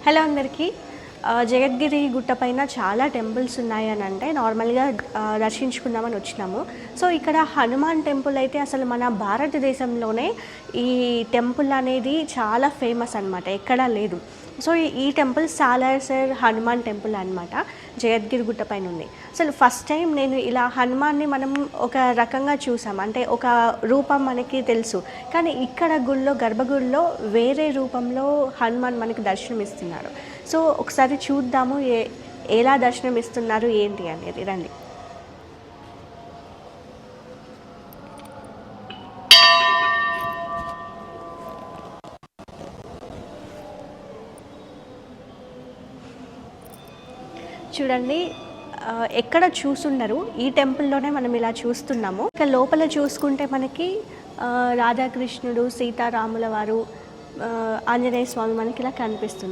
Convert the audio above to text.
Hello అందరికీ. జగద్గిరి గుట్ట పైన చాలా టెంపుల్స్ ఉన్నాయని అంటే నార్మల్గా దర్శించుకుందామని వచ్చినాము. సో ఇక్కడ హనుమాన్ టెంపుల్ అయితే అసలు మన భారతదేశంలోనే ఈ టెంపుల్ అనేది చాలా ఫేమస్ అనమాట, ఎక్కడా లేదు. సో ఈ టెంపుల్ సాలార్సర్ హనుమాన్ టెంపుల్ అనమాట, జగద్గిరి గుట్ట పైన ఉంది. అసలు ఫస్ట్ టైం నేను ఇలా హనుమాన్ని మనం ఒక రకంగా చూసాం, అంటే ఒక రూపం మనకి తెలుసు, కానీ ఇక్కడ గుళ్ళో గర్భగుడిలో వేరే రూపంలో హనుమాన్ మనకి దర్శనం ఇస్తున్నాడు. సో ఒకసారి చూద్దాము ఎలా దర్శనం ఇస్తున్నారు ఏంటి అనేది. రండి. చూడండి, ఎక్కడ చూసుండరు, ఈ టెంపుల్లోనే మనం ఇలా చూస్తున్నాము. ఇక లోపల చూసుకుంటే మనకి రాధాకృష్ణుడు, సీతారాముల వారు, ఆంజనేయ స్వామి మనకి ఇలా కనిపిస్తుంది.